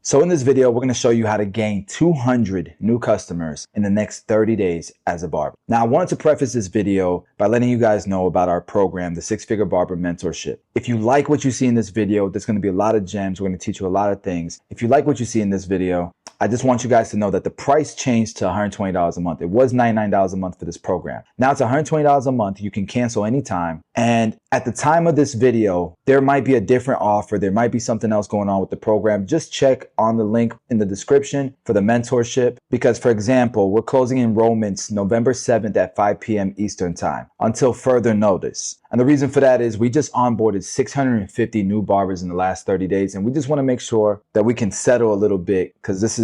So in this video, we're going to show you how to gain 200 new customers in the next 30 days as a barber. Now, I wanted to preface this video by letting you guys know about our program, the Six-Figure Barber Mentorship. If you like what you see in this video, there's going to be a lot of gems. We're going to teach you a lot of things. If you like what you see in this video, I just want you guys to know that the price changed to $120 a month. It was $99 a month for this program. Now it's $120 a month. You can cancel anytime. And at the time of this video, there might be a different offer. There might be something else going on with the program. Just check on the link in the description for the mentorship. Because for example, we're closing enrollments November 7th at 5 p.m. Eastern time until further notice. And the reason for that is we just onboarded 650 new barbers in the last 30 days. And we just want to make sure that we can settle a little bit because this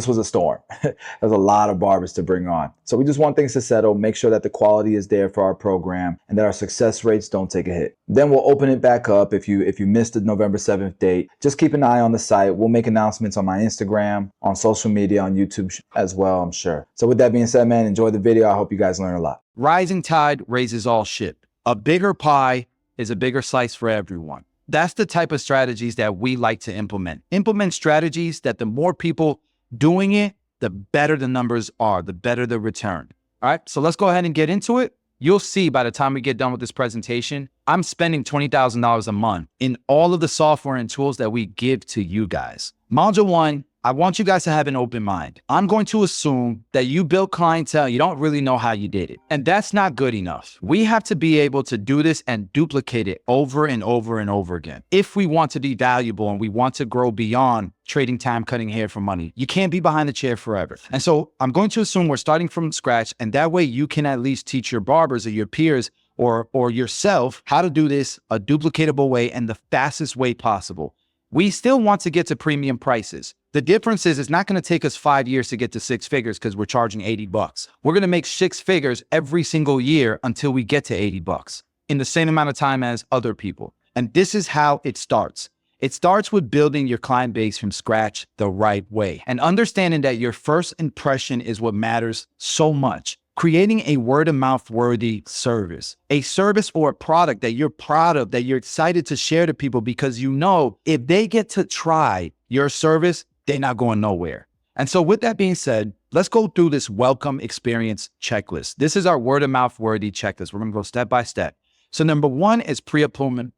was a storm. There's a lot of barbers to bring on. So we just want things to settle, make sure that the quality is there for our program and that our success rates don't take a hit. Then we'll open it back up. If you missed the November 7th date, just keep an eye on the site. We'll make announcements on my Instagram, on social media, on YouTube as well, I'm sure. So with that being said, man, enjoy the video. I hope you guys learn a lot. Rising tide raises all ship. A bigger pie is a bigger slice for everyone. That's the type of strategies that we like to implement. Implement strategies that the more people doing it, the better the numbers are, the better the return. All right, so let's go ahead and get into it. You'll see by the time we get done with this presentation, I'm spending $20,000 a month in all of the software and tools that we give to you guys. Module 1, I want you guys to have an open mind. I'm going to assume that you built clientele, you don't really know how you did it. And that's not good enough. We have to be able to do this and duplicate it over and over and over again. If we want to be valuable and we want to grow beyond trading time, cutting hair for money, you can't be behind the chair forever. And so I'm going to assume we're starting from scratch, and that way you can at least teach your barbers or your peers or yourself how to do this a duplicatable way and the fastest way possible. We still want to get to premium prices. The difference is it's not going to take us 5 years to get to 6 figures because we're charging 80 bucks. We're going to make 6 figures every single year until we get to 80 bucks in the same amount of time as other people. And this is how it starts. It starts with building your client base from scratch the right way and understanding that your first impression is what matters so much. Creating a word-of-mouth worthy service, a service or a product that you're proud of, that you're excited to share to people because you know if they get to try your service, they're not going nowhere. And so with that being said, let's go through this welcome experience checklist. This is our word-of-mouth worthy checklist. We're going to go step by step. So number 1 is pre-appointment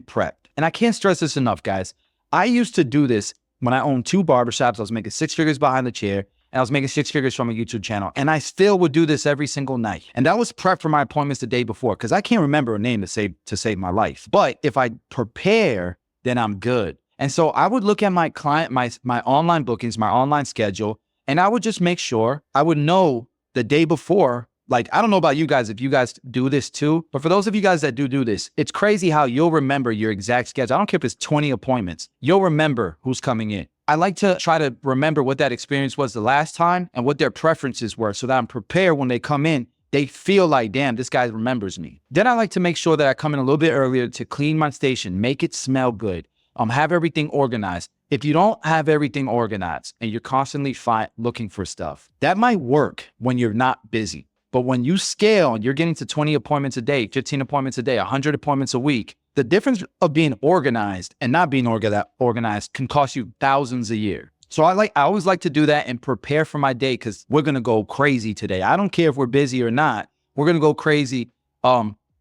prep. And I can't stress this enough, guys. I used to do this when I owned 2 barbershops. I was making 6 figures behind the chair. And I was making 6 figures from a YouTube channel. And I still would do this every single night. And that was prep for my appointments the day before because I can't remember a name to save my life. But if I prepare, then I'm good. And so I would look at my client, my online bookings, my online schedule, and I would just make sure I would know the day before. Like, I don't know about you guys, if you guys do this too, but for those of you guys that do this, it's crazy how you'll remember your exact schedule. I don't care if it's 20 appointments. You'll remember who's coming in. I like to try to remember what that experience was the last time and what their preferences were so that I'm prepared when they come in. They feel like, damn, this guy remembers me. Then I like to make sure that I come in a little bit earlier to clean my station, make it smell good, have everything organized. If you don't have everything organized and you're constantly looking for stuff, that might work when you're not busy. But when you scale and you're getting to 20 appointments a day, 15 appointments a day, 100 appointments a week, the difference of being organized and not being organized can cost you thousands a year. So I always like to do that and prepare for my day because we're going to go crazy today. I don't care if we're busy or not. We're going to go crazy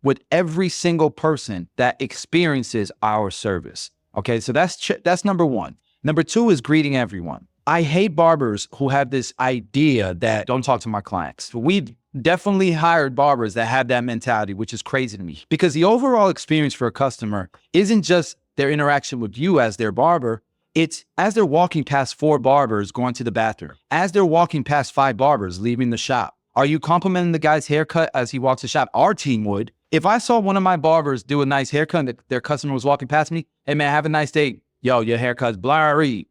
with every single person that experiences our service. Okay, so that's number 1. Number 2 is greeting everyone. I hate barbers who have this idea that don't talk to my clients. We've definitely hired barbers that have that mentality, which is crazy to me because the overall experience for a customer isn't just their interaction with you as their barber. It's as they're walking past 4 barbers going to the bathroom, as they're walking past 5 barbers leaving the shop. Are you complimenting the guy's haircut as he walks the shop? Our team would. If I saw one of my barbers do a nice haircut and their customer was walking past me, hey man, have a nice day. Yo, your haircut's blurry.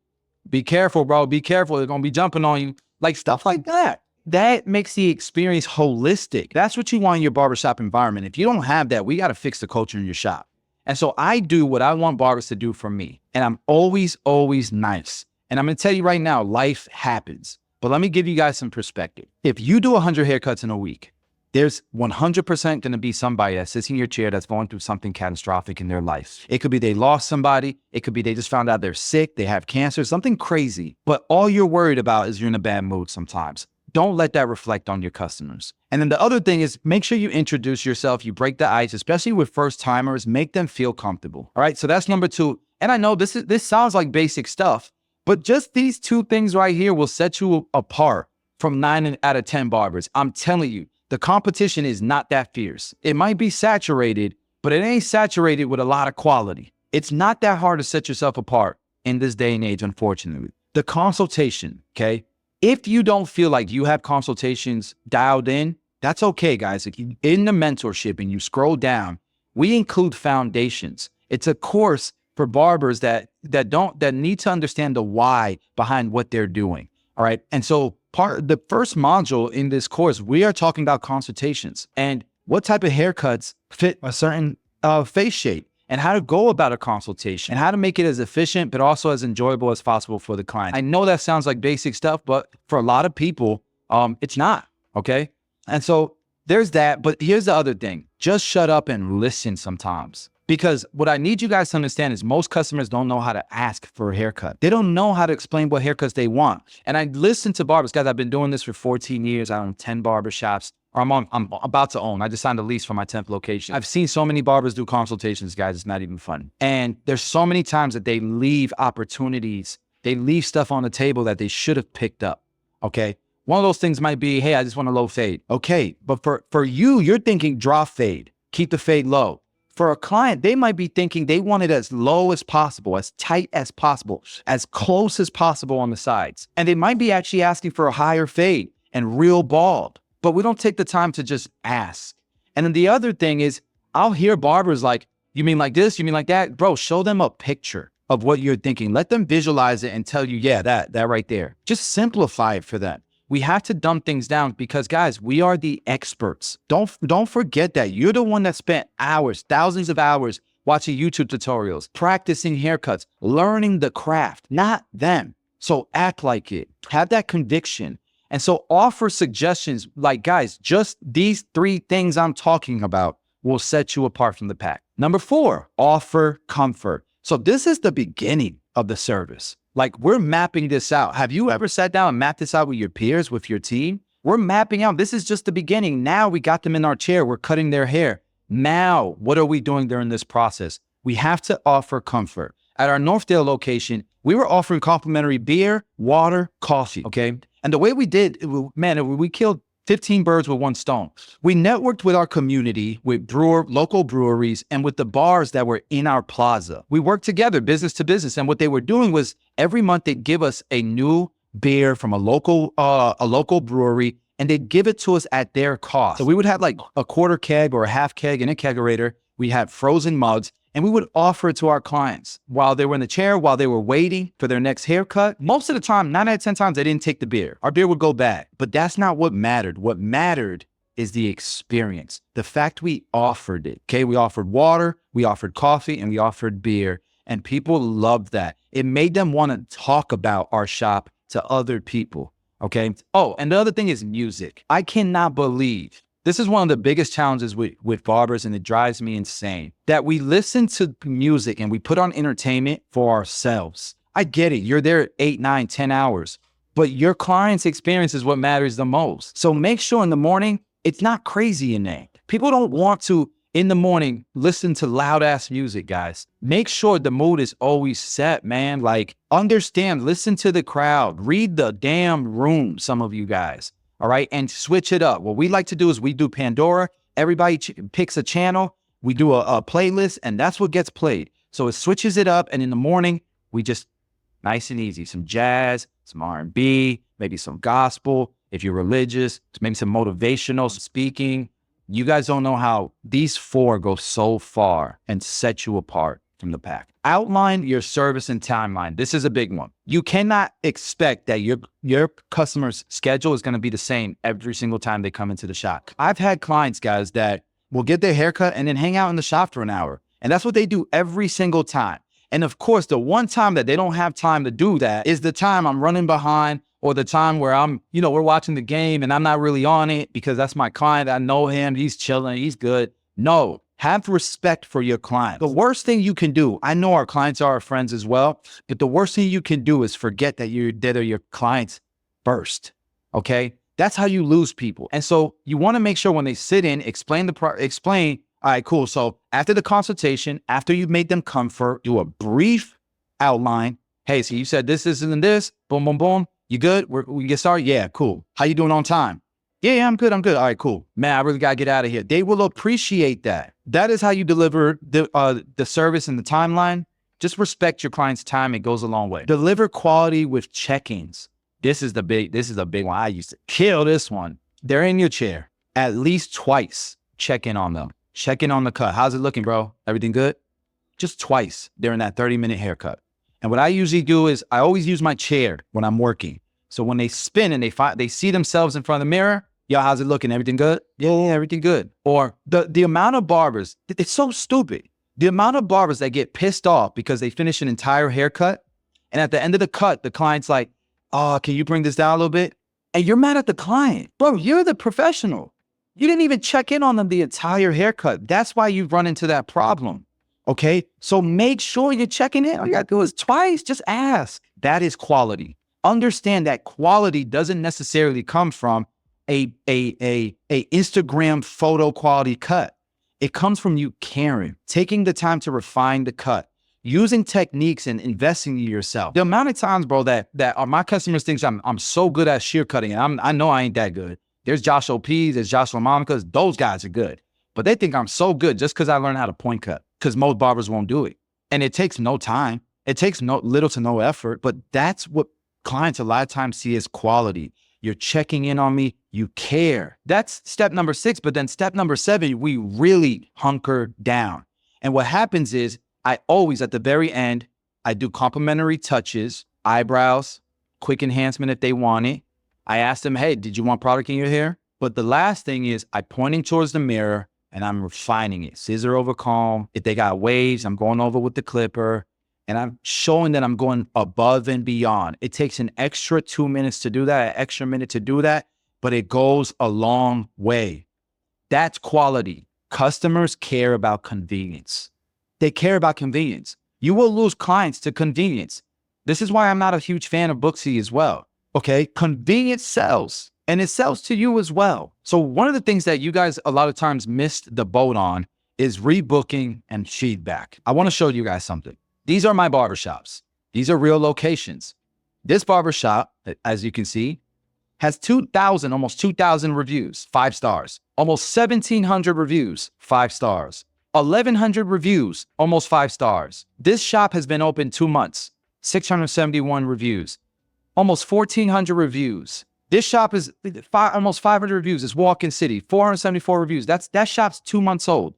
Be careful, bro. Be careful. They're going to be jumping on you. Like stuff like that. That makes the experience holistic. That's what you want in your barbershop environment. If you don't have that, we got to fix the culture in your shop. And so I do what I want barbers to do for me. And I'm always, always nice. And I'm going to tell you right now, life happens. But let me give you guys some perspective. If you do 100 haircuts in a week, There's 100% going to be somebody that sits in your chair that's going through something catastrophic in their life. It could be they lost somebody. It could be they just found out they're sick, they have cancer, something crazy. But all you're worried about is you're in a bad mood sometimes. Don't let that reflect on your customers. And then the other thing is make sure you introduce yourself, you break the ice, especially with first timers, make them feel comfortable. All right, so that's number 2. And I know this sounds like basic stuff, but just these 2 things right here will set you apart from 9 out of 10 barbers. I'm telling you, the competition is not that fierce. It might be saturated, but it ain't saturated with a lot of quality. It's not that hard to set yourself apart in this day and age, unfortunately. The consultation, okay? If you don't feel like you have consultations dialed in, that's okay, guys. If you in the mentorship and you scroll down, we include foundations. It's a course for barbers that need to understand the why behind what they're doing. All right. And so the first module in this course, we are talking about consultations and what type of haircuts fit a certain face shape and how to go about a consultation and how to make it as efficient, but also as enjoyable as possible for the client. I know that sounds like basic stuff, but for a lot of people, it's not. Okay. And so there's that. But here's the other thing. Just shut up and listen sometimes. Because what I need you guys to understand is most customers don't know how to ask for a haircut. They don't know how to explain what haircuts they want. And I listen to barbers. Guys, I've been doing this for 14 years. I own 10 barbershops. Or I'm about to own. I just signed a lease for my 10th location. I've seen so many barbers do consultations, guys. It's not even fun. And there's so many times that they leave opportunities. They leave stuff on the table that they should have picked up, okay? One of those things might be, hey, I just want a low fade. Okay, but for you, you're thinking drop fade. Keep the fade low. For a client, they might be thinking they want it as low as possible, as tight as possible, as close as possible on the sides. And they might be actually asking for a higher fade and real bald. But we don't take the time to just ask. And then the other thing is, I'll hear barbers like, you mean like this? You mean like that? Bro, show them a picture of what you're thinking. Let them visualize it and tell you, yeah, that right there. Just simplify it for them. We have to dumb things down because, guys, we are the experts. Don't forget that. You're the one that spent hours, thousands of hours watching YouTube tutorials, practicing haircuts, learning the craft, not them. So act like it. Have that conviction. And so offer suggestions like, guys, just these 3 things I'm talking about will set you apart from the pack. Number 4, offer comfort. So this is the beginning of the service. Like, we're mapping this out. Have you ever sat down and mapped this out with your peers, with your team? We're mapping out. This is just the beginning. Now we got them in our chair. We're cutting their hair. Now, what are we doing during this process? We have to offer comfort. At our Northdale location, we were offering complimentary beer, water, coffee, okay? And the way we did, man, we killed 15 birds with 1 stone. We networked with our community, with local breweries, and with the bars that were in our plaza. We worked together, business to business. And what they were doing was every month they'd give us a new beer from a local brewery, and they'd give it to us at their cost. So we would have like a quarter keg or a half keg in a kegerator. We had frozen mugs, and we would offer it to our clients while they were in the chair, while they were waiting for their next haircut. Most of the time, 9 out of 10 times, they didn't take the beer. Our beer would go bad, but that's not what mattered. What mattered is the experience. The fact we offered it, okay? We offered water, we offered coffee, and we offered beer, and people loved that. It made them want to talk about our shop to other people, okay? Oh, and the other thing is music. I cannot believe this is one of the biggest challenges with barbers, and it drives me insane, that we listen to music and we put on entertainment for ourselves. I get it. You're there 8, 9, 10 hours, but your client's experience is what matters the most. So make sure in the morning, it's not crazy in there. People don't want to, in the morning, listen to loud ass music, guys. Make sure the mood is always set, man. Like, understand, listen to the crowd, read the damn room, some of you guys. All right. And switch it up. What we like to do is we do Pandora. Everybody picks a channel. We do a playlist, and that's what gets played. So it switches it up. And in the morning, we just nice and easy. Some jazz, some R&B, maybe some gospel. If you're religious, maybe some motivational speaking. You guys don't know how these 4 go so far and set you apart from the pack. Outline your service and timeline. This is a big one. You cannot expect that your customer's schedule is going to be the same every single time they come into the shop. I've had clients, guys, that will get their haircut and then hang out in the shop for an hour. And that's what they do every single time. And of course, the one time that they don't have time to do that is the time I'm running behind or the time where we're watching the game and I'm not really on it because that's my client. I know him. He's chilling. He's good. No, have respect for your client. The worst thing you can do, I know our clients are our friends as well, but the worst thing you can do is forget that they're your clients first. Okay. That's how you lose people. And so you want to make sure when they sit in, explain, all right, cool. So after the consultation, after you've made them comfort, do a brief outline. Hey, so you said this and this, boom, boom, boom. You good? We get started? Yeah, cool. How you doing on time? Yeah, I'm good. All right, cool. Man, I really got to get out of here. They will appreciate that. That is how you deliver the service and the timeline. Just respect your client's time. It goes a long way. Deliver quality with check-ins. This is a big one. I used to kill this one. They're in your chair at least twice. Check in on them. Check in on the cut. How's it looking, bro? Everything good? Just twice during that 30-minute haircut. And what I usually do is I always use my chair when I'm working. So when they spin and they see themselves in front of the mirror, yo, how's it looking? Everything good? Yeah, everything good. Or the amount of barbers, it's so stupid. The amount of barbers that get pissed off because they finish an entire haircut. And at the end of the cut, the client's like, oh, can you bring this down a little bit? And you're mad at the client. Bro, you're the professional. You didn't even check in on them the entire haircut. That's why you run into that problem. Okay? So make sure you're checking in. All you gotta do is twice, just ask. That is quality. Understand that quality doesn't necessarily come from a Instagram photo quality cut. It comes from you caring, taking the time to refine the cut, using techniques and investing in yourself. The amount of times, bro, that my customers think I'm so good at shear cutting, and I know I ain't that good. There's Josh OPs, there's Josh Lamonicas, those guys are good. But they think I'm so good just because I learned how to point cut, because most barbers won't do it. And it takes no time. It takes little to no effort, but that's what clients a lot of times see as quality. You're checking in on me, you care. That's step number 6, but then step number 7, we really hunker down. And what happens is I always, at the very end, I do complimentary touches, eyebrows, quick enhancement if they want it. I ask them, hey, did you want product in your hair? But the last thing is I'm pointing towards the mirror and I'm refining it. Scissor over comb. If they got waves, I'm going over with the clipper and I'm showing that I'm going above and beyond. It takes an extra 2 minutes to do that, an extra minute to do that, but it goes a long way. That's quality. Customers care about convenience. They care about convenience. You will lose clients to convenience. This is why I'm not a huge fan of Booksy as well. Okay, convenience sells, and it sells to you as well. So one of the things that you guys a lot of times missed the boat on is rebooking and feedback. I want to show you guys something. These are my barbershops. These are real locations. This barbershop, as you can see, has almost 2,000 reviews, 5 stars. Almost 1,700 reviews, 5 stars. 1,100 reviews, almost 5 stars. This shop has been open 2 months, 671 reviews. Almost 1,400 reviews. This shop is almost 500 reviews. It's walk-in city, 474 reviews. That shop's 2 months old.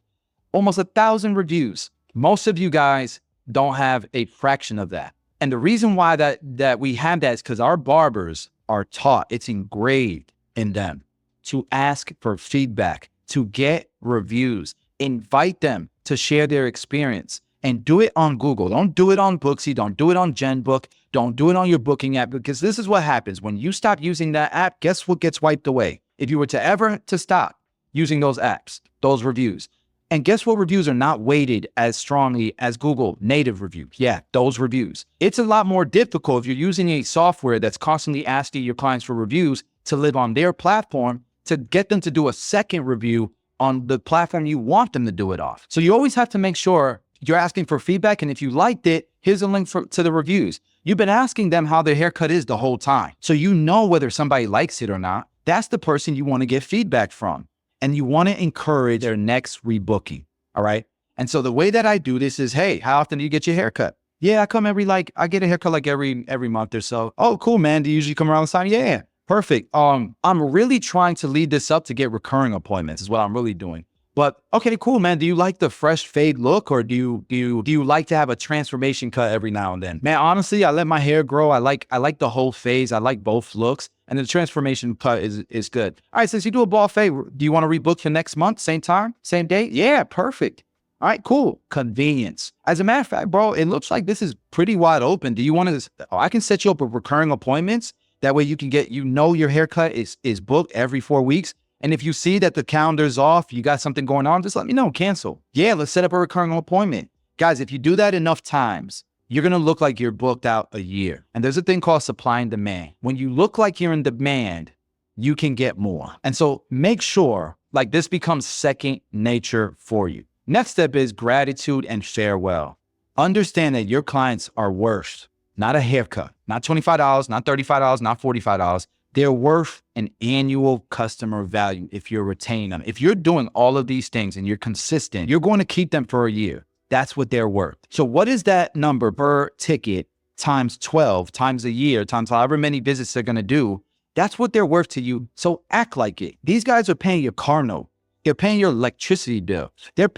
Almost 1,000 reviews. Most of you guys don't have a fraction of that. And the reason why that we have that is because our barbers are taught, it's engraved in them to ask for feedback, to get reviews, invite them to share their experience. And do it on Google. Don't do it on Booksy. Don't do it on GenBook. Don't do it on your booking app, because this is what happens. When you stop using that app, guess what gets wiped away? If you were to ever stop using those apps, those reviews, and guess what reviews are not weighted as strongly as Google native reviews? Yeah, those reviews. It's a lot more difficult if you're using a software that's constantly asking your clients for reviews to live on their platform to get them to do a second review on the platform you want them to do it off. So you always have to make sure you're asking for feedback, and if you liked it, here's a link to the reviews. You've been asking them how their haircut is the whole time. So you know whether somebody likes it or not. That's the person you want to get feedback from. And you want to encourage their next rebooking, all right? And so the way that I do this is, hey, how often do you get your haircut? Yeah, I come I get a haircut like every month or so. Oh, cool, man. Do you usually come around this time? Yeah, perfect. I'm really trying to lead this up to get recurring appointments is what I'm really doing. But okay, cool, man. Do you like the fresh fade look, or do you like to have a transformation cut every now and then? Man, honestly, I let my hair grow. I like the whole phase. I like both looks, and the transformation cut is good. All right, since you do a bald fade, do you want to rebook for next month, same time, same date? Yeah, perfect. All right, cool. Convenience. As a matter of fact, bro, it looks like this is pretty wide open. Do you want to? I can set you up with recurring appointments. That way you can get, your haircut is booked every 4 weeks. And if you see that the calendar's off, you got something going on, just let me know, cancel. Yeah, let's set up a recurring appointment. Guys, if you do that enough times, you're gonna look like you're booked out a year. And there's a thing called supply and demand. When you look like you're in demand, you can get more. And so make sure like this becomes second nature for you. Next step is gratitude and farewell. Understand that your clients are worth not a haircut, not $25, not $35, not $45. They're worth an annual customer value if you're retaining them. If you're doing all of these things and you're consistent, you're going to keep them for a year. That's what they're worth. So what is that number per ticket times 12, times a year, times however many visits they're going to do? That's what they're worth to you. So act like it. These guys are paying your car note. They're paying your electricity bill. They're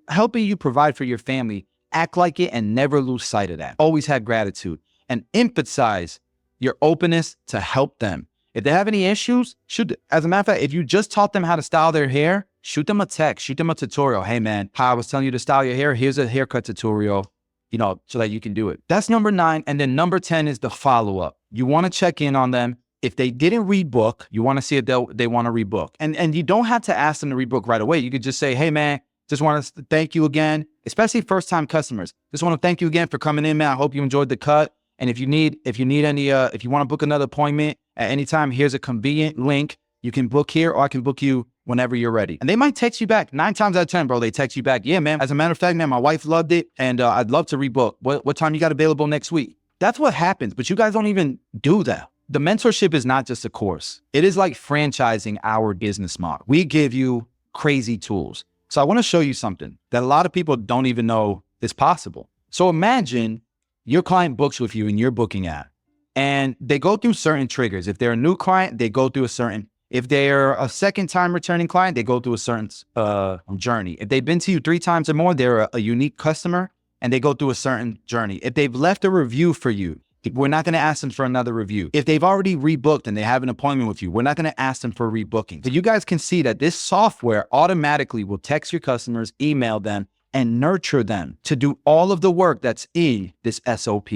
helping you provide for your family. Act like it and never lose sight of that. Always have gratitude and emphasize your openness to help them. If they have any issues, as a matter of fact, if you just taught them how to style their hair, shoot them a text, shoot them a tutorial. Hey man, how I was telling you to style your hair, here's a haircut tutorial, so that you can do it. That's number 9. And then number 10 is the follow-up. You want to check in on them. If they didn't rebook, you want to see if they want to rebook. And you don't have to ask them to rebook right away. You could just say, hey man, just want to thank you again, especially first-time customers. Just want to thank you again for coming in, man. I hope you enjoyed the cut. And if you want to book another appointment at any time, here's a convenient link. You can book here or I can book you whenever you're ready. And they might text you back 9 times out of 10, bro. They text you back. Yeah, man. As a matter of fact, man, my wife loved it and I'd love to rebook. What time you got available next week? That's what happens, but you guys don't even do that. The mentorship is not just a course. It is like franchising our business model. We give you crazy tools. So I want to show you something that a lot of people don't even know is possible. So imagine your client books with you in your booking app and they go through certain triggers. If they're a new client, they go through if they're a second time returning client, they go through a certain journey. If they've been to you 3 times or more, they're a unique customer and they go through a certain journey. If they've left a review for you, we're not going to ask them for another review. If they've already rebooked and they have an appointment with you, we're not going to ask them for rebooking. So you guys can see that this software automatically will text your customers, email them, and nurture them to do all of the work that's in this SOP.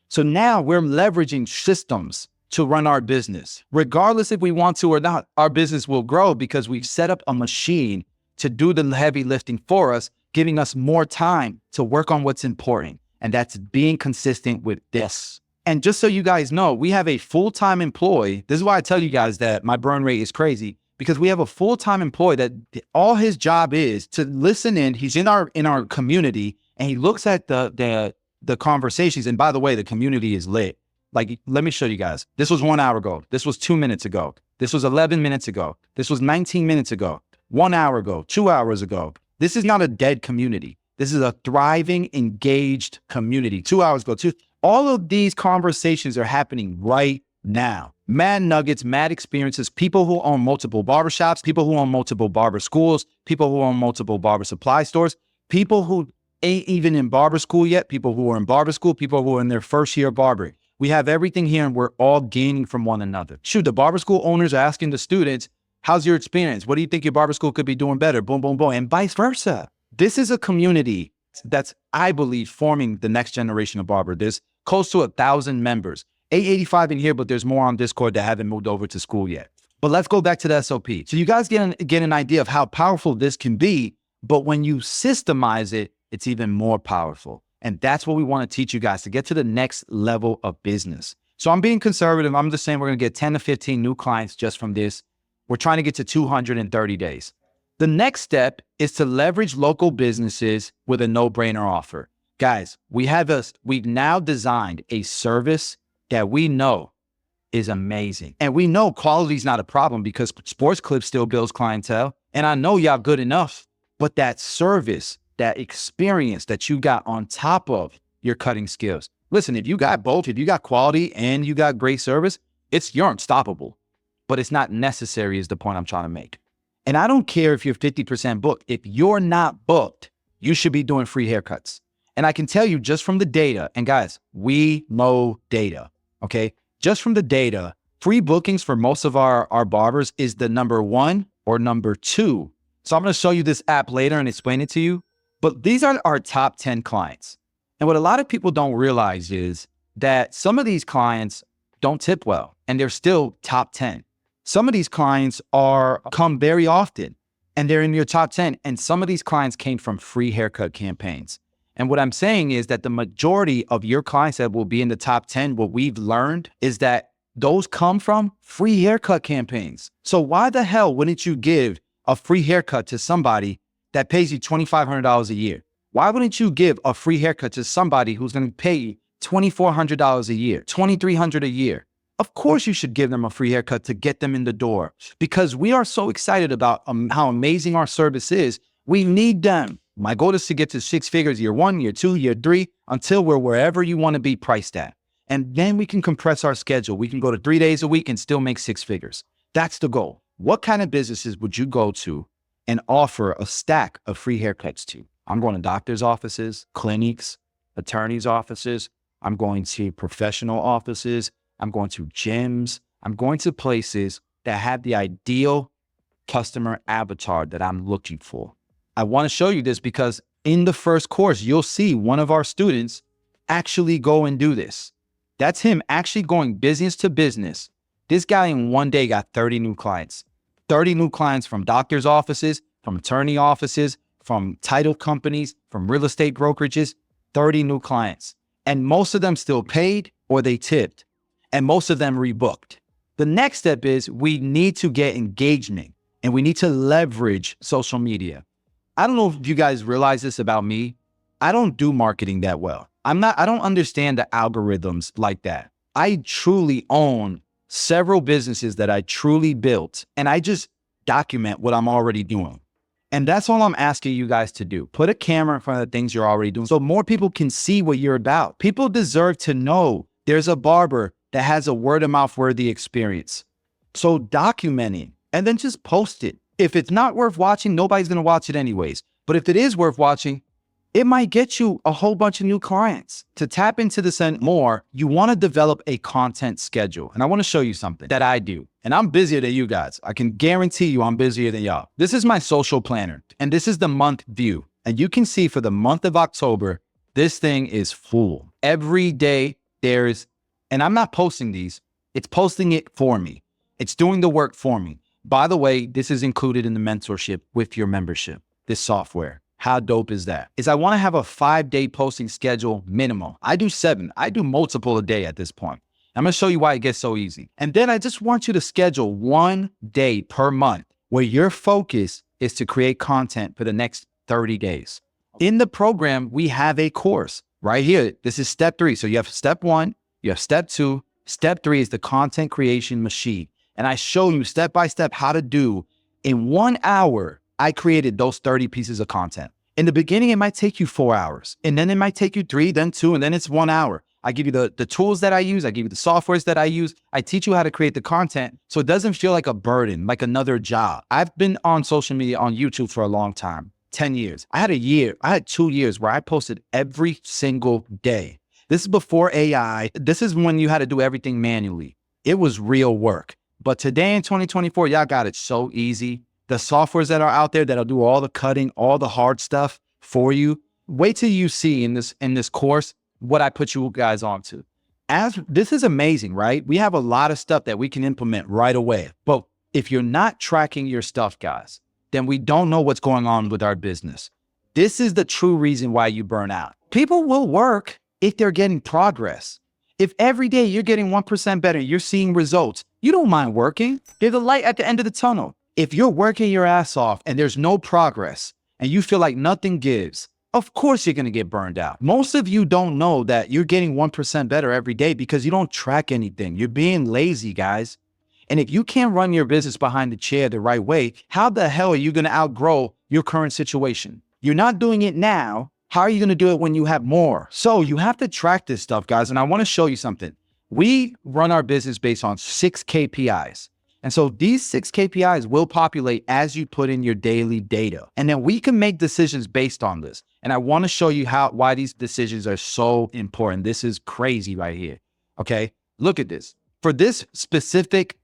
So now we're leveraging systems to run our business. Regardless if we want to or not, our business will grow because we've set up a machine to do the heavy lifting for us, giving us more time to work on what's important. And that's being consistent with this. And just so you guys know, we have a full-time employee. This is why I tell you guys that my burn rate is crazy, because we have a full-time employee that all his job is to listen in. He's in our community and he looks at the conversations. And by the way, the community is lit. Like, let me show you guys. This was 1 hour ago. This was 2 minutes ago. This was 11 minutes ago. This was 19 minutes ago, 1 hour ago, 2 hours ago. This is not a dead community. This is a thriving, engaged community. 2 hours ago, all of these conversations are happening right now. Mad nuggets, mad experiences, people who own multiple barbershops, people who own multiple barber schools, people who own multiple barber supply stores, people who ain't even in barber school yet, people who are in barber school, people who are in their first year of barbering. We have everything here and we're all gaining from one another. Shoot, the barber school owners are asking the students, how's your experience? What do you think your barber school could be doing better? Boom, boom, boom, and vice versa. This is a community that's, I believe, forming the next generation of barber. There's close to 1,000 members, 885 in here, but there's more on Discord that haven't moved over to school yet. But let's go back to the SOP. So you guys get an idea of how powerful this can be, but when you systemize it, it's even more powerful. And that's what we want to teach you guys to get to the next level of business. So I'm being conservative. I'm just saying we're going to get 10 to 15 new clients just from this. We're trying to get to 200 in 30 days. The next step is to leverage local businesses with a no-brainer offer. Guys, we've now designed a service that we know is amazing. And we know quality is not a problem because Sports Clip still builds clientele. And I know y'all good enough, but that service, that experience that you got on top of your cutting skills. Listen, if you got both, if you got quality and you got great service, you're unstoppable. But it's not necessary is the point I'm trying to make. And I don't care if you're 50% booked. If you're not booked, you should be doing free haircuts. And I can tell you just from the data, and guys, we know data, okay? Just from the data, free bookings for most of our barbers is the number 1 or number 2. So I'm gonna show you this app later and explain it to you. But these are our top 10 clients. And what a lot of people don't realize is that some of these clients, don't tip well, and they're still top 10. Some of these clients come very often, and they're in your top 10. And some of these clients came from free haircut campaigns. And what I'm saying is that the majority of your clients that will be in the top 10, what we've learned is that those come from free haircut campaigns. So why the hell wouldn't you give a free haircut to somebody that pays you $2,500 a year? Why wouldn't you give a free haircut to somebody who's going to pay you $2,400 a year, $2,300 a year? Of course you should give them a free haircut to get them in the door, because we are so excited about how amazing our service is. We need them. My goal is to get to 6 figures year 1, year 2, year 3, until we're wherever you want to be priced at. And then we can compress our schedule. We can go to 3 days a week and still make 6 figures. That's the goal. What kind of businesses would you go to and offer a stack of free haircuts to? I'm going to doctors' offices, clinics, attorneys' offices. I'm going to professional offices. I'm going to gyms. I'm going to places that have the ideal customer avatar that I'm looking for. I want to show you this because in the first course, you'll see one of our students actually go and do this. That's him actually going business to business. This guy in one day got 30 new clients. 30 new clients from doctors' offices, from attorney offices, from title companies, from real estate brokerages, 30 new clients. And most of them still paid or they tipped. And most of them rebooked. The next step is we need to get engagement and we need to leverage social media. I don't know if you guys realize this about me. I don't do marketing that well. I don't understand the algorithms like that. I truly own several businesses that I truly built, and I just document what I'm already doing. And that's all I'm asking you guys to do. Put a camera in front of the things you're already doing so more people can see what you're about. People deserve to know there's a barber that has a word of mouth worthy experience. So document it and then just post it. If it's not worth watching, nobody's going to watch it anyways. But if it is worth watching, it might get you a whole bunch of new clients. To tap into this and more, you want to develop a content schedule. And I want to show you something that I do. And I'm busier than you guys. I can guarantee you I'm busier than y'all. This is my social planner. And this is the month view. And you can see for the month of October, this thing is full. Every day and I'm not posting these. It's posting it for me. It's doing the work for me. By the way, this is included in the mentorship with your membership, this software. How dope is that? I want to have a 5-day posting schedule minimum. I do 7. I do multiple a day at this point. I'm going to show you why it gets so easy. And then I just want you to schedule 1 day per month where your focus is to create content for the next 30 days. In the program, we have a course right here. This is step 3. So you have step 1, you have step 2. Step 3 is the content creation machine. And I show you step by step how to do. In 1 hour, I created those 30 pieces of content. In the beginning, it might take you 4 hours. And then it might take you 3, then 2, and then it's 1 hour. I give you the tools that I use. I give you the softwares that I use. I teach you how to create the content so it doesn't feel like a burden, like another job. I've been on social media, on YouTube for a long time, 10 years. I had 2 years where I posted every single day. This is before AI. This is when you had to do everything manually. It was real work. But today in 2024, y'all got it so easy. The softwares that are out there that'll do all the cutting, all the hard stuff for you. Wait till you see in this course what I put you guys onto. This is amazing, right? We have a lot of stuff that we can implement right away. But if you're not tracking your stuff, guys, then we don't know what's going on with our business. This is the true reason why you burn out. People will work if they're getting progress. If every day you're getting 1% better, you're seeing results, you don't mind working. There's a light at the end of the tunnel. If you're working your ass off and there's no progress and you feel like nothing gives, of course you're going to get burned out. Most of you don't know that you're getting 1% better every day because you don't track anything. You're being lazy, guys. And if you can't run your business behind the chair the right way, how the hell are you going to outgrow your current situation? You're not doing it now. How are you going to do it when you have more? So you have to track this stuff, guys. And I want to show you something. We run our business based on 6 KPIs. And so these 6 KPIs will populate as you put in your daily data. And then we can make decisions based on this. And I want to show you why these decisions are so important. This is crazy right here. Okay, look at this. For this specific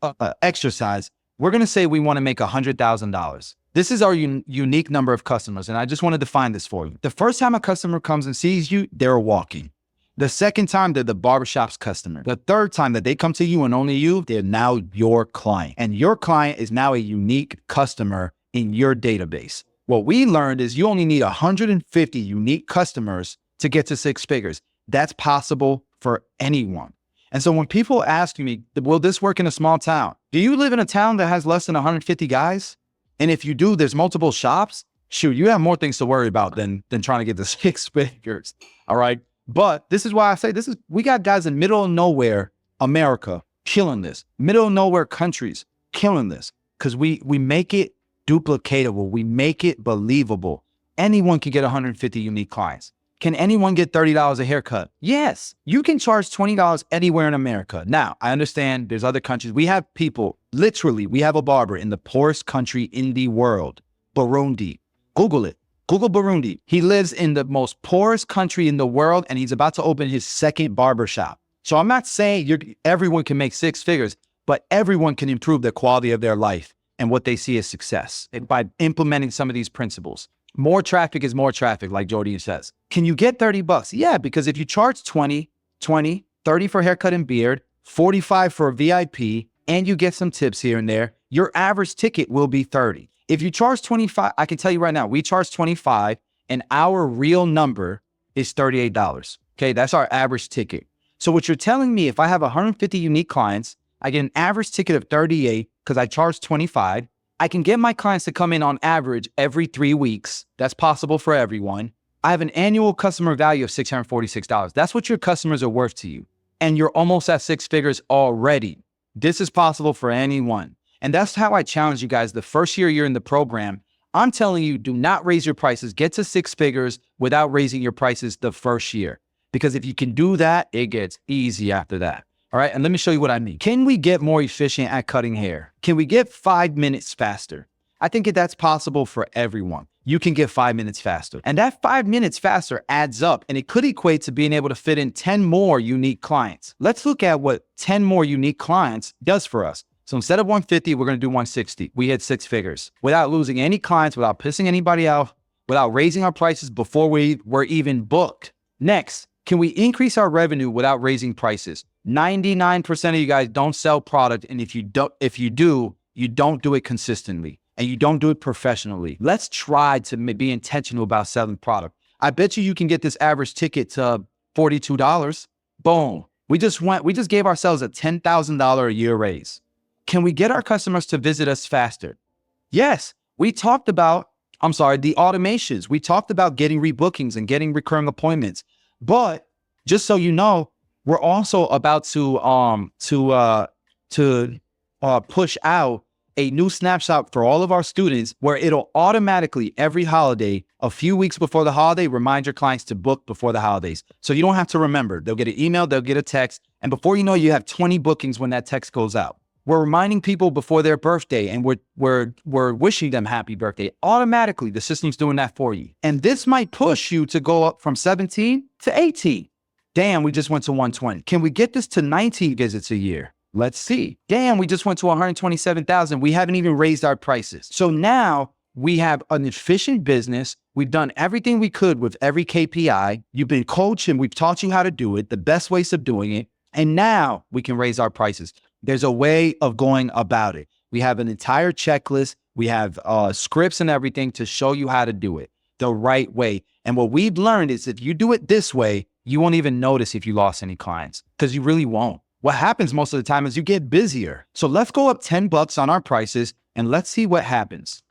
exercise, we're going to say we want to make $100,000. This is our unique number of customers. And I just want to define this for you. The first time a customer comes and sees you, they're walking. The second time, they're the barbershop's customer. The third time that they come to you and only you, they're now your client. And your client is now a unique customer in your database. What we learned is you only need 150 unique customers to get to 6 figures. That's possible for anyone. And so when people ask me, will this work in a small town? Do you live in a town that has less than 150 guys? And if you do, there's multiple shops. Shoot, you have more things to worry about than trying to get to 6 figures. All right. But this is why I say we got guys in middle of nowhere, America, killing this. Middle of nowhere countries, killing this. Because we make it duplicatable. We make it believable. Anyone can get 150 unique clients. Can anyone get $30 a haircut? Yes. You can charge $20 anywhere in America. Now, I understand there's other countries. We have people, literally, we have a barber in the poorest country in the world, Burundi. Google it. Google Burundi. He lives in the most poorest country in the world, and he's about to open his second barbershop. So I'm not saying everyone can make 6 figures, but everyone can improve the quality of their life and what they see as success by implementing some of these principles. More traffic is more traffic, like Jordan says. Can you get $30? Yeah, because if you charge 20, 30 for haircut and beard, 45 for a VIP, and you get some tips here and there, your average ticket will be 30. If you charge 25, I can tell you right now, we charge 25 and our real number is $38. Okay, that's our average ticket. So what you're telling me, if I have 150 unique clients, I get an average ticket of 38 because I charge 25. I can get my clients to come in on average every 3 weeks. That's possible for everyone. I have an annual customer value of $646. That's what your customers are worth to you. And you're almost at 6 figures already. This is possible for anyone. And that's how I challenge you guys. The first year you're in the program, I'm telling you, do not raise your prices. Get to 6 figures without raising your prices the first year. Because if you can do that, it gets easy after that. All right. And let me show you what I mean. Can we get more efficient at cutting hair? Can we get 5 minutes faster? I think that's possible for everyone. You can get 5 minutes faster. And that 5 minutes faster adds up, and it could equate to being able to fit in 10 more unique clients. Let's look at what 10 more unique clients does for us. So instead of 150, we're going to do 160. We hit 6 figures without losing any clients, without pissing anybody off, without raising our prices before we were even booked. Next, can we increase our revenue without raising prices? 99% of you guys don't sell product. And if you do, you don't do it consistently and you don't do it professionally. Let's try to be intentional about selling product. I bet you can get this average ticket to $42. Boom. We just gave ourselves a $10,000 a year raise. Can we get our customers to visit us faster? Yes, we talked about, the automations. We talked about getting rebookings and getting recurring appointments. But just so you know, we're also about to push out a new snapshot for all of our students where it'll automatically, every holiday, a few weeks before the holiday, remind your clients to book before the holidays. So you don't have to remember. They'll get an email, they'll get a text, and before you know, you have 20 bookings when that text goes out. We're reminding people before their birthday, and we're wishing them happy birthday. Automatically, the system's doing that for you. And this might push you to go up from 17 to 18. Damn, we just went to 120. Can we get this to 19 visits a year? Let's see. Damn, we just went to 127,000. We haven't even raised our prices. So now we have an efficient business. We've done everything we could with every KPI. You've been coached and we've taught you how to do it, the best ways of doing it. And now we can raise our prices. There's a way of going about it. We have an entire checklist. We have scripts and everything to show you how to do it the right way. And what we've learned is if you do it this way, you won't even notice if you lost any clients because you really won't. What happens most of the time is you get busier. So let's go up $10 on our prices and let's see what happens.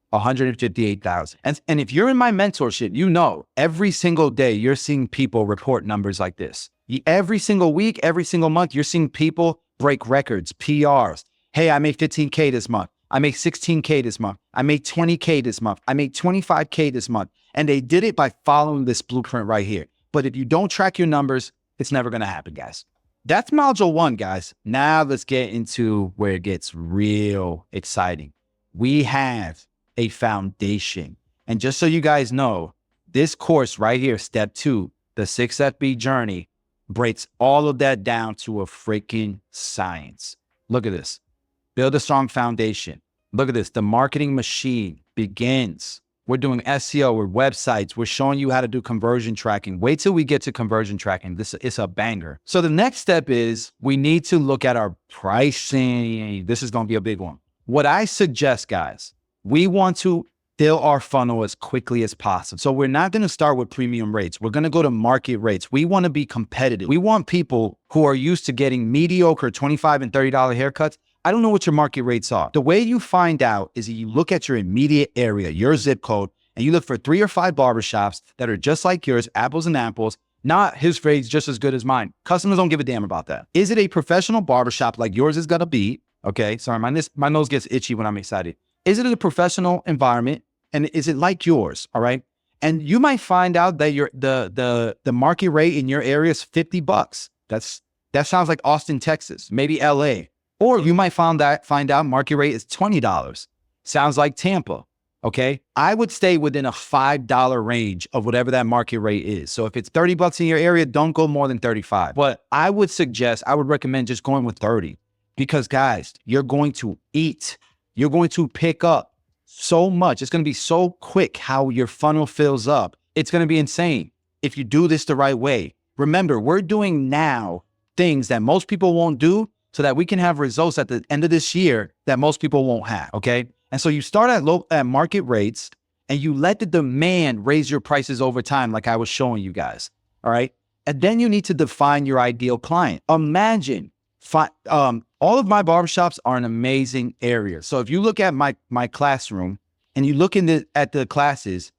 158,000. And if you're in my mentorship, you know, every single day you're seeing people report numbers like this. Every single week, every single month, you're seeing people break records, PRs. Hey, I made 15K this month. I made 16K this month. I made 20K this month. I made 25K this month. And they did it by following this blueprint right here. But if you don't track your numbers, it's never going to happen, guys. That's module 1, guys. Now let's get into where it gets real exciting. We have a foundation. And just so you guys know, this course right here, step 2, the 6FB journey, breaks all of that down to a freaking science. Look at this. Build a strong foundation. Look at this. The marketing machine begins We're doing SEO, we're websites, we're showing you how to do conversion tracking. Wait till we get to conversion tracking. This is a banger. So the next step is we need to look at our pricing. This is going to be a big one. What I suggest, guys, we want to fill our funnel as quickly as possible. So we're not going to start with premium rates. We're going to go to market rates. We want to be competitive. We want people who are used to getting mediocre $25 and $30 haircuts. I don't know what your market rates are. The way you find out is you look at your immediate area, your zip code, and you look for 3 or 5 barbershops that are just like yours, apples and apples, not his phrase just as good as mine. Customers don't give a damn about that. Is it a professional barbershop like yours is gonna be? Okay, sorry, my nose gets itchy when I'm excited. Is it a professional environment? And is it like yours? All right. And you might find out that the market rate in your area is $50. That sounds like Austin, Texas, maybe LA. Or you might find out market rate is $20. Sounds like Tampa. Okay. I would stay within a $5 range of whatever that market rate is. So if it's $30 in your area, don't go more than 35. But I would recommend just going with 30 because guys, you're going to eat. You're going to pick up so much. It's going to be so quick how your funnel fills up. It's going to be insane if you do this the right way. Remember, we're doing now things that most people won't do so that we can have results at the end of this year that most people won't have, okay? And so you start at market rates and you let the demand raise your prices over time like I was showing you guys, all right? And then you need to define your ideal client. Imagine, all of my barbershops are in amazing areas. So if you look at my classroom and you look at the classes,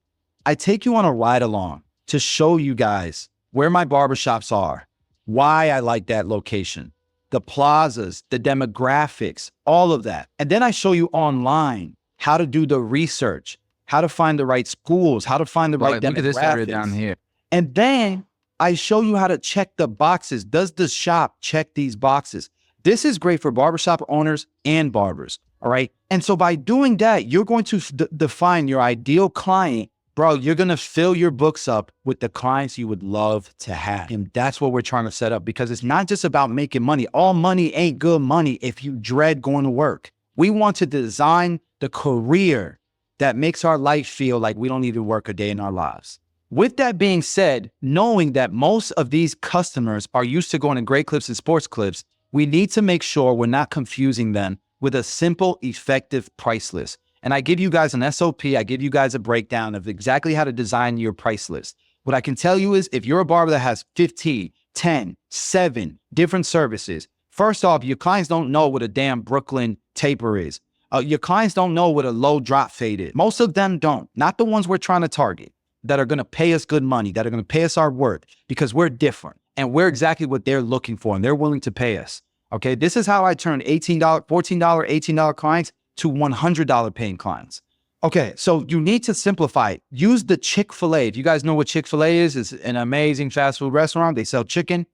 I take you on a ride along to show you guys where my barbershops are, why I like that location, the plazas, the demographics, all of that. And then I show you online how to do the research, how to find the right schools, how to find the right demographics. Look at this area down here. And then I show you how to check the boxes. Does the shop check these boxes? This is great for barbershop owners and barbers, all right? And so by doing that, you're going to define your ideal client. Bro, you're going to fill your books up with the clients you would love to have. And that's what we're trying to set up because it's not just about making money. All money ain't good money if you dread going to work. We want to design the career that makes our life feel like we don't even work a day in our lives. With that being said, knowing that most of these customers are used to going to Great Clips and Sports Clips, we need to make sure we're not confusing them with a simple, effective price list. And I give you guys an SOP, I give you guys a breakdown of exactly how to design your price list. What I can tell you is if you're a barber that has 15, 10, 7 different services, first off, your clients don't know what a damn Brooklyn taper is. Your clients don't know what a low drop fade is. Most of them don't, not the ones we're trying to target that are going to pay us good money, that are going to pay us our worth because we're different and we're exactly what they're looking for and they're willing to pay us. Okay, this is how I turn $18, $14, $18 clients to $100 paying clients. Okay, so you need to simplify it. Use the Chick-fil-A. If you guys know what Chick-fil-A is, it's an amazing fast food restaurant. They sell chicken.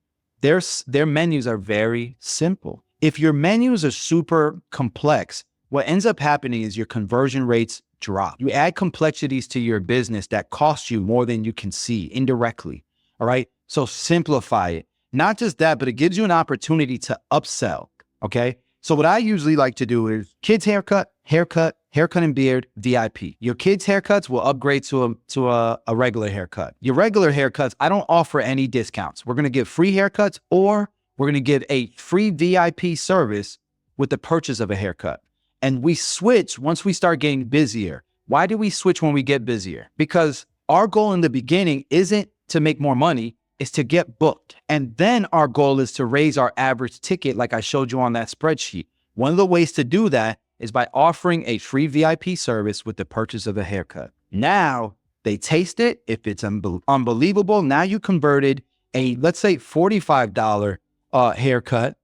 Their menus are very simple. If your menus are super complex, what ends up happening is your conversion rates drop. You add complexities to your business that cost you more than you can see indirectly, all right? So simplify it. Not just that, but it gives you an opportunity to upsell, okay? So what I usually like to do is kids haircut and beard, VIP. Your kids haircuts will upgrade to a regular haircut. Your regular haircuts, I don't offer any discounts. We're gonna give free haircuts or we're gonna give a free VIP service with the purchase of a haircut. And we switch once we start getting busier. Why do we switch when we get busier? Because our goal in the beginning isn't to make more money, it's to get booked. And then our goal is to raise our average ticket like I showed you on that spreadsheet. One of the ways to do that is by offering a free VIP service with the purchase of a haircut. Now they taste it. If it's unbelievable, now you converted a, let's say $45 haircut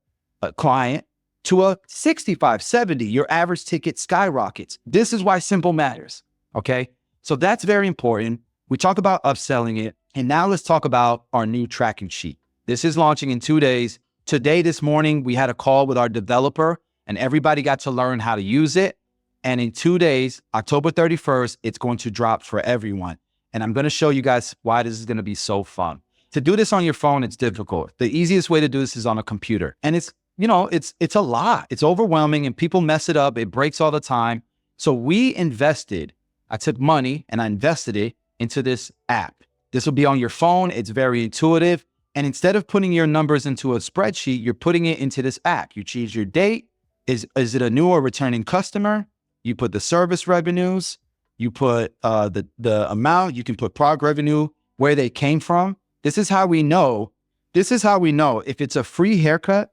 client to a $65, $70, your average ticket skyrockets. This is why simple matters, okay? So that's very important. We talk about upselling it. And now let's talk about our new tracking sheet. This is launching in 2 days. Today, this morning, we had a call with our developer and everybody got to learn how to use it. And in 2 days, October 31st, it's going to drop for everyone. And I'm going to show you guys why this is going to be so fun. To do this on your phone, it's difficult. The easiest way to do this is on a computer. And it's a lot. It's overwhelming and people mess it up. It breaks all the time. So we invested I took money and I invested it into this app. This will be on your phone. It's very intuitive. And instead of putting your numbers into a spreadsheet, you're putting it into this app. You choose your date. Is it a new or returning customer? You put the service revenues. You put the amount. You can put product revenue, where they came from. This is how we know. This is how we know if it's a free haircut.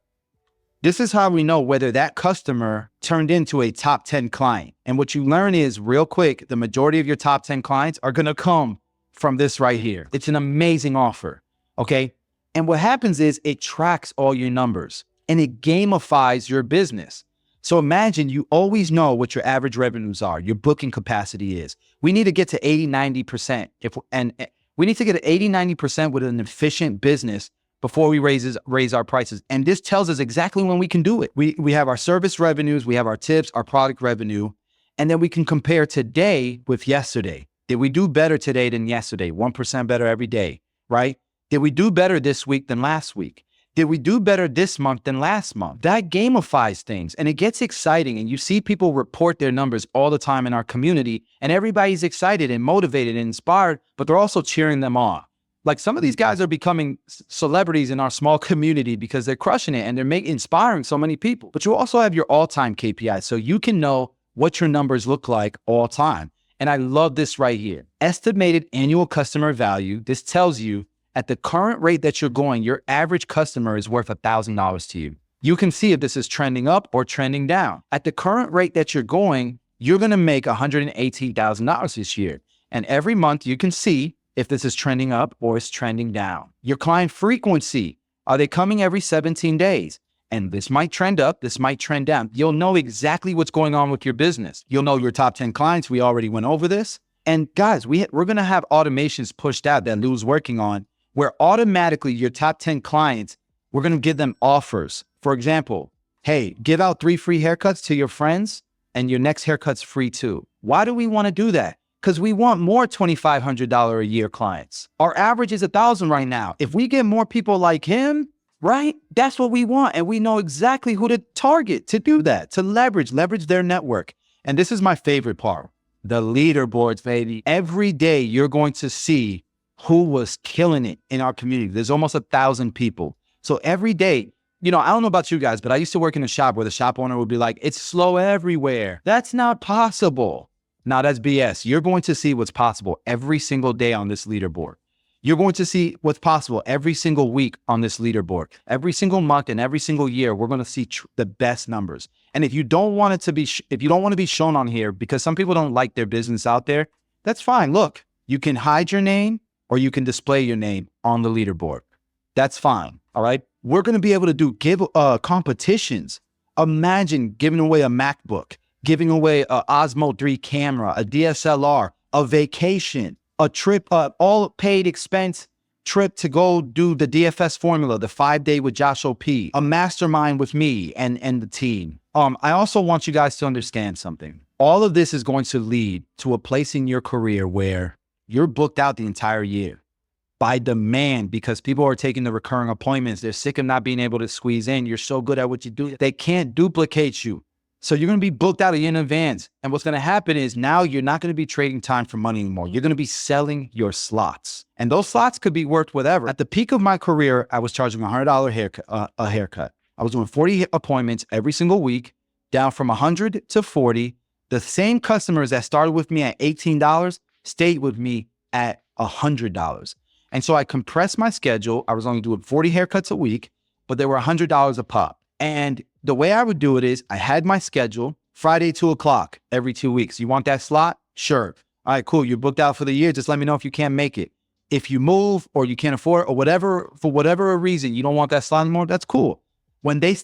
This is how we know whether that customer turned into a top 10 client. And what you learn is, real quick, the majority of your top 10 clients are going to come from this right here. It's an amazing offer. Okay. And what happens is it tracks all your numbers and it gamifies your business. So imagine you always know what your average revenues are, your booking capacity is. We need to get to 80, 90%. And we need to get to 80, 90% with an efficient business before we raise our prices. And this tells us exactly when we can do it. We have our service revenues, we have our tips, our product revenue, and then we can compare today with yesterday. Did we do better today than yesterday? 1% better every day, right? Did we do better this week than last week? Did we do better this month than last month? That gamifies things and it gets exciting. And you see people report their numbers all the time in our community and everybody's excited and motivated and inspired, but they're also cheering them on. Like some of these guys are becoming celebrities in our small community because they're crushing it and they're inspiring so many people. But you also have your all-time KPIs so you can know what your numbers look like all time. And I love this right here. Estimated annual customer value. This tells you at the current rate that you're going, your average customer is worth $1,000 to you. You can see if this is trending up or trending down. At the current rate that you're going, you're going to make $118,000 this year. And every month you can see if this is trending up or it's trending down. Your client frequency, are they coming every 17 days? And this might trend up, this might trend down. You'll know exactly what's going on with your business. You'll know your top 10 clients. We already went over this. And guys, we're going to have automations pushed out that Lou's working on, where automatically your top 10 clients, we're going to give them offers. For example, hey, give out 3 free haircuts to your friends and your next haircut's free too. Why do we want to do that? Because we want more $2,500 a year clients. Our average is $1,000 right now. If we get more people like him, right? That's what we want. And we know exactly who to target to do that, to leverage their network. And this is my favorite part, the leaderboards, baby. Every day you're going to see who was killing it in our community. There's almost 1,000 people. So every day, I don't know about you guys, but I used to work in a shop where the shop owner would be like, it's slow everywhere. That's not possible. Now that's BS. You're going to see what's possible every single day on this leaderboard. You're going to see what's possible every single week on this leaderboard. Every single month and every single year, we're going to see the best numbers. And if you don't want it to be, if you don't want to be shown on here because some people don't like their business out there, that's fine. Look, you can hide your name or you can display your name on the leaderboard. That's fine. All right. We're going to be able to do competitions. Imagine giving away a MacBook, giving away an Osmo 3 camera, a DSLR, a vacation, a trip, all paid expense trip to go do the DFS formula, the 5-day with Josh OP, a mastermind with me and the team. I also want you guys to understand something. All of this is going to lead to a place in your career where you're booked out the entire year by demand because people are taking the recurring appointments. They're sick of not being able to squeeze in. You're so good at what you do. They can't duplicate you. So you're going to be booked out in advance. And what's going to happen is now you're not going to be trading time for money anymore. You're going to be selling your slots. And those slots could be worth whatever. At the peak of my career, I was charging $100 a haircut. I was doing 40 appointments every single week, down from 100 to 40. The same customers that started with me at $18 stayed with me at $100. And so I compressed my schedule. I was only doing 40 haircuts a week, but they were $100 a pop. And the way I would do it is I had my schedule, Friday, 2 o'clock every 2 weeks. You want that slot? Sure. All right, cool. You're booked out for the year. Just let me know if you can't make it. If you move or you can't afford or whatever, for whatever reason, you don't want that slot anymore, that's cool. When they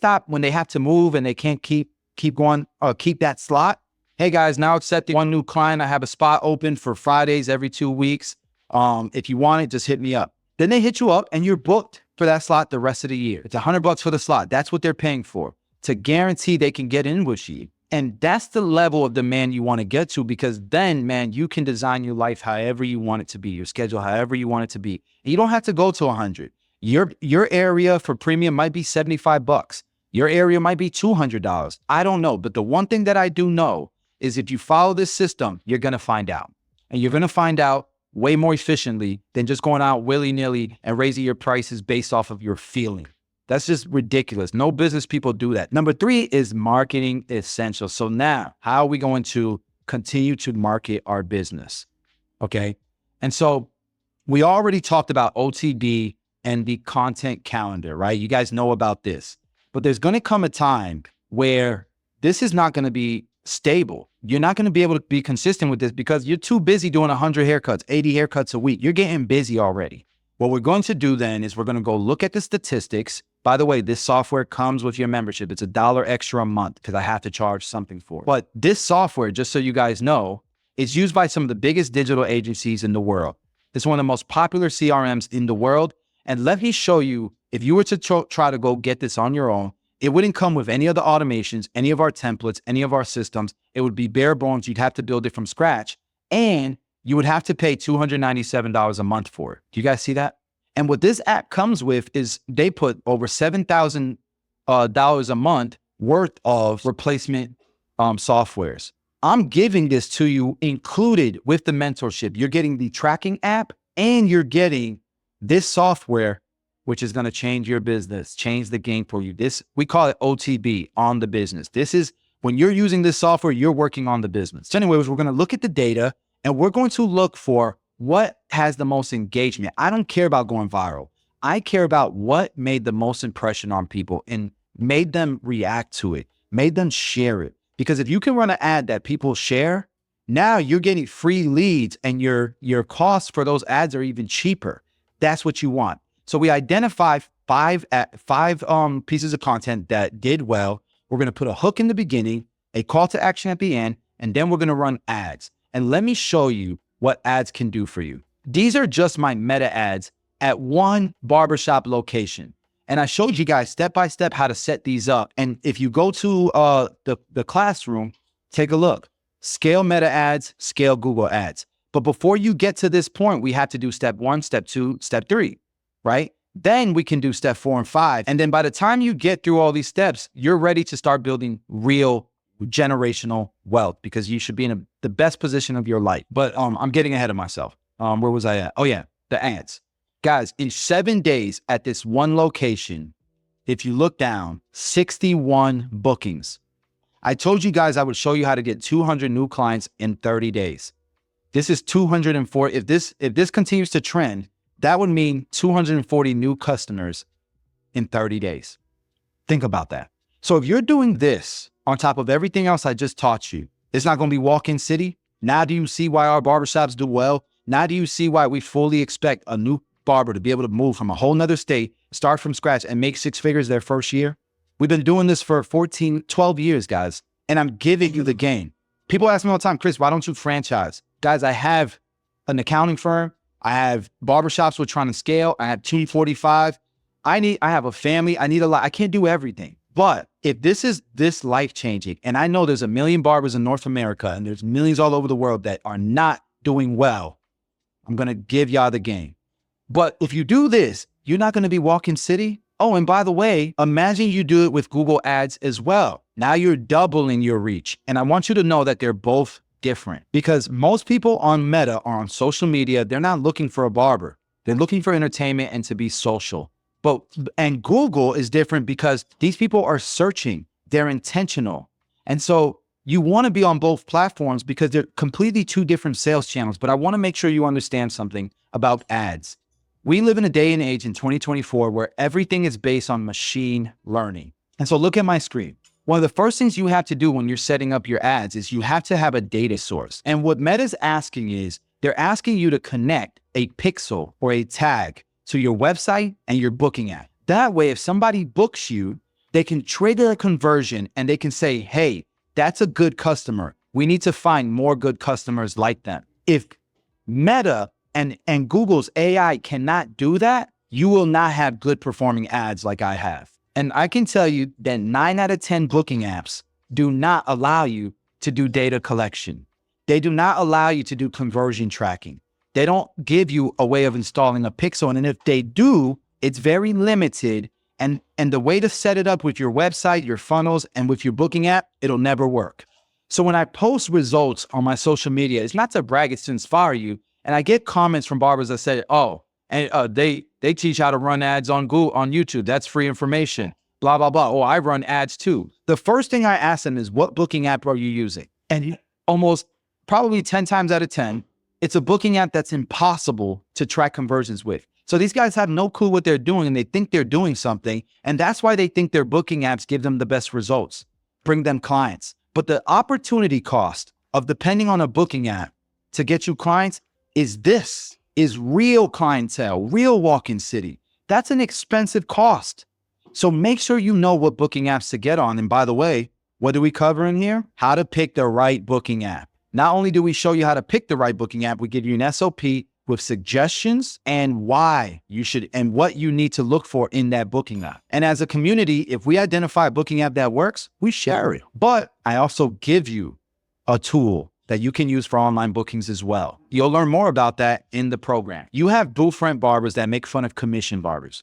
have to move and they can't keep going or keep that slot, hey guys, now accepting one new client. I have a spot open for Fridays every 2 weeks. If you want it, just hit me up. Then they hit you up and you're booked for that slot the rest of the year. It's $100 for the slot. That's what they're paying for, to guarantee they can get in with you. And that's the level of demand you want to get to, because then, man, you can design your life however you want it to be, your schedule however you want it to be. And you don't have to go to 100. Your area for premium might be $75. Your area might be $200. I don't know. But the one thing that I do know is if you follow this system, you're going to find out. And you're going to find out way more efficiently than just going out willy-nilly and raising your prices based off of your feeling. That's just ridiculous. No business people do that. Number 3 is marketing essentials. So now, how are we going to continue to market our business? Okay. And so we already talked about OTB and the content calendar, right? You guys know about this. But there's going to come a time where this is not going to be stable. You're not going to be able to be consistent with this because you're too busy doing 100 haircuts, 80 haircuts a week. You're getting busy already. What we're going to do then is we're going to go look at the statistics. By the way, this software comes with your membership. It's $1 extra a month because I have to charge something for it. But this software, just so you guys know, is used by some of the biggest digital agencies in the world. It's one of the most popular CRMs in the world. And let me show you, if you were to try to go get this on your own, it wouldn't come with any of the automations, any of our templates, any of our systems. It would be bare bones. You'd have to build it from scratch. And you would have to pay $297 a month for it. Do you guys see that? And what this app comes with is they put over $7,000 a month worth of replacement softwares. I'm giving this to you included with the mentorship. You're getting the tracking app and you're getting this software, which is going to change your business, change the game for you. This, we call it OTB, on the business. This is when you're using this software, you're working on the business. So anyways, we're going to look at the data and we're going to look for what has the most engagement. I don't care about going viral. I care about what made the most impression on people and made them react to it, made them share it. Because if you can run an ad that people share, now you're getting free leads and your costs for those ads are even cheaper. That's what you want. So we identify five pieces of content that did well. We're going to put a hook in the beginning, a call to action at the end, and then we're going to run ads. And let me show you what ads can do for you. These are just my meta ads at one barbershop location. And I showed you guys step by step how to set these up. And if you go to the classroom, take a look. Scale meta ads, scale Google ads. But before you get to this point, we have to do step 1, step 2, step 3, right? Then we can do step 4 and 5. And then by the time you get through all these steps, you're ready to start building real generational wealth because you should be in the best position of your life. But I'm getting ahead of myself. Where was I at? Oh yeah, the ads. Guys, in 7 days at this one location, if you look down, 61 bookings. I told you guys I would show you how to get 200 new clients in 30 days. This is 204. If this continues to trend, that would mean 240 new customers in 30 days. Think about that. So if you're doing this on top of everything else I just taught you, it's not going to be walk-in city. Now do you see why our barbershops do well? Now do you see why we fully expect a new barber to be able to move from a whole nother state, start from scratch, and make 6 figures their first year? We've been doing this for 12 years, guys, and I'm giving you the game. People ask me all the time, Chris, why don't you franchise? Guys, I have an accounting firm. I have barbershops we're trying to scale. I have 245. I have a family. I need a lot. I can't do everything. But if this is this life-changing, and I know there's 1 million barbers in North America and there's millions all over the world that are not doing well, I'm going to give y'all the game. But if you do this, you're not going to be walking city. Oh, and by the way, imagine you do it with Google Ads as well. Now you're doubling your reach. And I want you to know that they're both different because most people on Meta or on social media, they're not looking for a barber. They're looking for entertainment and to be social. And Google is different because these people are searching. They're intentional. And so you want to be on both platforms because they're completely 2 different sales channels. But I want to make sure you understand something about ads. We live in a day and age in 2024 where everything is based on machine learning. And so look at my screen. One of the first things you have to do when you're setting up your ads is you have to have a data source. And what Meta's asking is they're asking you to connect a pixel or a tag to your website and your booking app. That way, if somebody books you, they can trigger a conversion and they can say, hey, that's a good customer. We need to find more good customers like them. If Meta and Google's AI cannot do that, you will not have good performing ads like I have. And I can tell you that 9 out of 10 booking apps do not allow you to do data collection. They do not allow you to do conversion tracking. They don't give you a way of installing a pixel. And if they do, it's very limited. And the way to set it up with your website, your funnels, and with your booking app, it'll never work. So when I post results on my social media, it's not to brag, it's to inspire you. And I get comments from barbers that say, oh, and they teach how to run ads on Google, on YouTube. That's free information, blah, blah, blah. Oh, I run ads too. The first thing I ask them is, what booking app are you using? And almost probably 10 times out of 10, it's a booking app that's impossible to track conversions with. So these guys have no clue what they're doing and they think they're doing something. And that's why they think their booking apps give them the best results, bring them clients. But the opportunity cost of depending on a booking app to get you clients is real clientele, real walk-in city. That's an expensive cost. So make sure you know what booking apps to get on. And by the way, what do we cover in here? How to pick the right booking app. Not only do we show you how to pick the right booking app, we give you an SOP with suggestions and why you should and what you need to look for in that booking app. And as a community, if we identify a booking app that works, we share it. But I also give you a tool that you can use for online bookings as well. You'll learn more about that in the program. You have booth rent barbers that make fun of commission barbers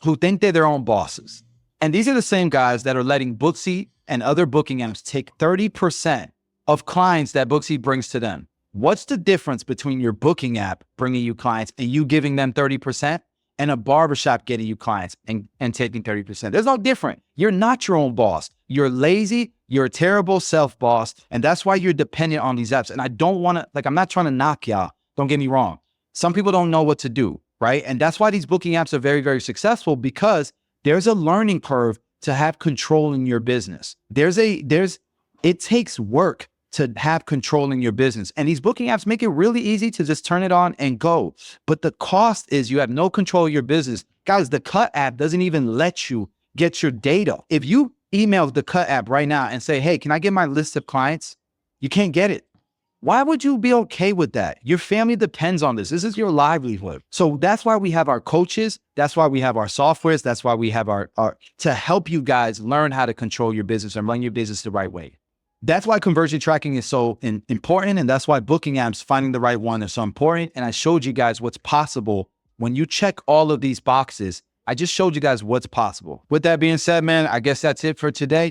who think they're their own bosses. And these are the same guys that are letting Booksy and other booking apps take 30% of clients that Booksy brings to them. What's the difference between your booking app bringing you clients and you giving them 30% and a barbershop getting you clients and taking 30%? There's no different. You're not your own boss. You're lazy. You're a terrible self-boss. And that's why you're dependent on these apps. And I don't want to, I'm not trying to knock y'all. Don't get me wrong. Some people don't know what to do, right? And that's why these booking apps are very, very successful, because there's a learning curve to have control in your business. It takes work to have control in your business. And these booking apps make it really easy to just turn it on and go. But the cost is you have no control of your business. Guys, the Cut app doesn't even let you get your data. If you email the Cut app right now and say, hey, can I get my list of clients? You can't get it. Why would you be okay with that? Your family depends on this. This is your livelihood. So that's why we have our coaches. That's why we have our softwares. That's why we have our to help you guys learn how to control your business and run your business the right way. That's why conversion tracking is so important. And that's why booking apps, finding the right one, is so important. And I showed you guys what's possible when you check all of these boxes. I just showed you guys what's possible. With that being said, man, I guess that's it for today.